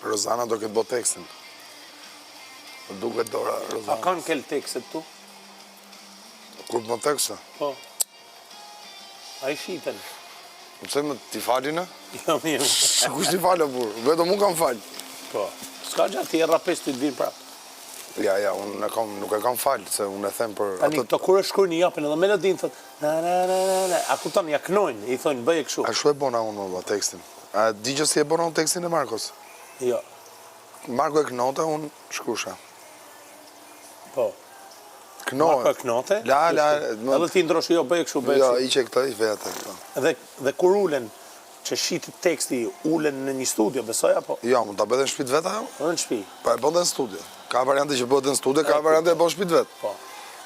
Rozana do këtë bo tekstin. Duket Dora Rozana. A kanë kell tekstet tu? Kur të më teksta? Po. A i shiten? Pse më t'i falin e? Jo, mirë. Kush t'i falë, burë? Vetëm mu kam falë. Po. S'ka gjatë, ti e rapes të t'vinë prapë. Ja, unë nuk e kam falë, se unë e them për... Tani, këto kur e shkrujnë i japin edhe melodin, thot, na, a kupton, ja knojnë, i thonë, bëje këshu. A shu e bona unë më tekstin? A di që si e bona unë tekstin e Markos? Jo. Marko e knote, unë shkrusha. Po. Knote. Marko e knote? Edhe ti ndrosh, jo, bëje këshu, bëje këshu. këshu. Jo, i që këta, i vete. Dhe kur ulen, që shitit teksti, ulen në një studio, besoj, apo? Jo, mund t'a bëdhe në shpit veta, jo? Edhe në shpi. Pa e bëdhe në studio. Ka variante që bëdhe në studio, ka variante e bëdhe në shpit vetë. Po.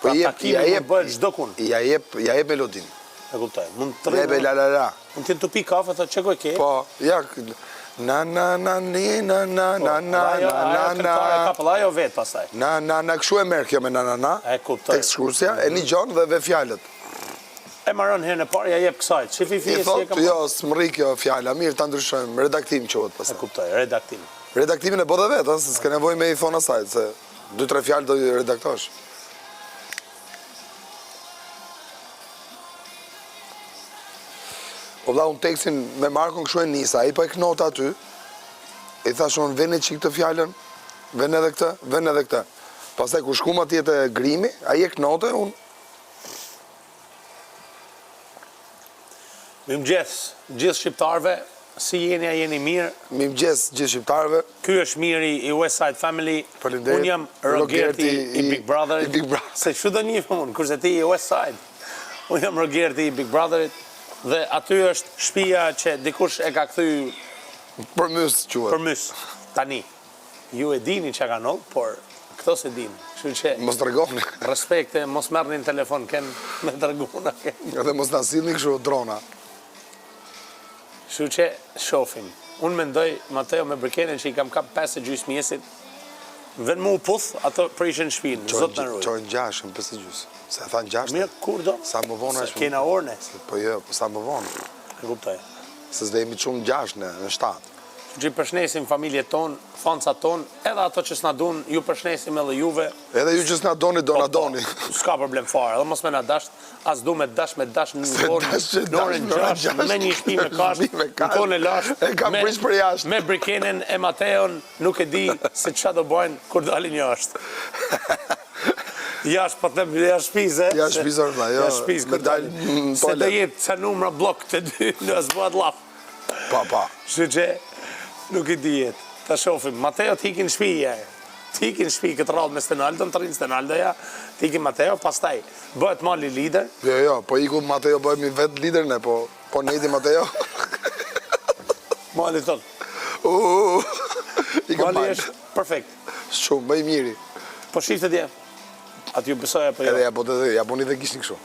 Pra takimi mund bëhet çdo kun. Ja jep melodin. E kuptoj. Mund të rrimë. Ja la. Mund të pi kafe, thot çeko e ke? Po, ja. Na kapëllaj o vetë pastaj. Na këshu e merë kjo me na. E kuptoj. Tekst shkrusja, e një gjonë dhe ve fjallet. E maron herën e parë, ja jep kësajt. Shifi I thot, jo, s'mëri kjo fjalla, mirë ta ndryshojmë, redaktim quhet pastaj. E kuptoj, redaktim. Redaktimin e bëdhe vetë, se s'ke nevoj me i thonë asaj, se 2-3 fjallë do i redaktosh. Po vla, unë tekstin me Markon këshu e nisa, i pa e knota aty, i thash unë vene qik të fjallën, vene edhe këtë. Pastaj ku shkum atje të grimi, a i e knote, unë... Mirëmëngjes, gjithë shqiptarve, si jeni, a jeni mirë? Mirëmëngjes, gjithë shqiptarve. Ky është Miri i West Side Family. Unë jam Rogerti i Big Brotherit. Se që do një unë, kurse ti i West Side. Unë jam Rogerti i Big Brotherit. Dhe aty është shtëpia që dikush e ka kthy përmys quhet. Përmys. Tani, ju e dini çka kanë ndodhur, por këto se dinë. Kështu që mos tregoni. Respekte, mos merrni në telefon, me treguna. Edhe mos na sillni kështu drona. Kështu që shohim. Unë mendoj Mateo me Brikenin që i kam kap 5:30 mjesit. Vën mu puth, ato prishin shtëpinë, zot na ruaj. Çojnë 6 në 5:30. Se thanë 6. Mirë, kur do? Sa më vonë është. Kena orën. Po jo, po sa më vonë. E kuptoj. Se s'do jemi shumë 6 në 7. Që i përshnesim familjet tonë, fancat tonë, edhe ato që s'na dun, ju përshnesim edhe juve. Edhe ju që s'na doni, do na doni. S'ka problem fare, edhe mos me na dasht, as du me dash në orën 6, me një shtëpi me kasht, në kohën e lasht, e kam prish për jashtë. Me Brikenin e Mateon, nuk e di se ç'a do bëjnë kur dalin jashtë. Jashtë, po them, jashtë shpize. Jashtë shpize, jo. Jashtë shpize, kur dalin. Se do jetë sa numra blok të dy, në zbuat laf. Pa. Shë që nuk i dijet. Ta shofim, Mateo t'ikin shpija. T'ikin shpi këtë radhë me Stenaldo, në të rinë Stenaldo, ja. T'ikin Mateo, pastaj bëhet mali lider. Jo, po iku Mateo bëhemi vetë lider ne, po ne idi Mateo. Mali ton. Mali është perfekt. Shumë, më i miri. Po shifte dje. Atë ju besoj apo jo? Edhe ja boni dhe kishni kështu.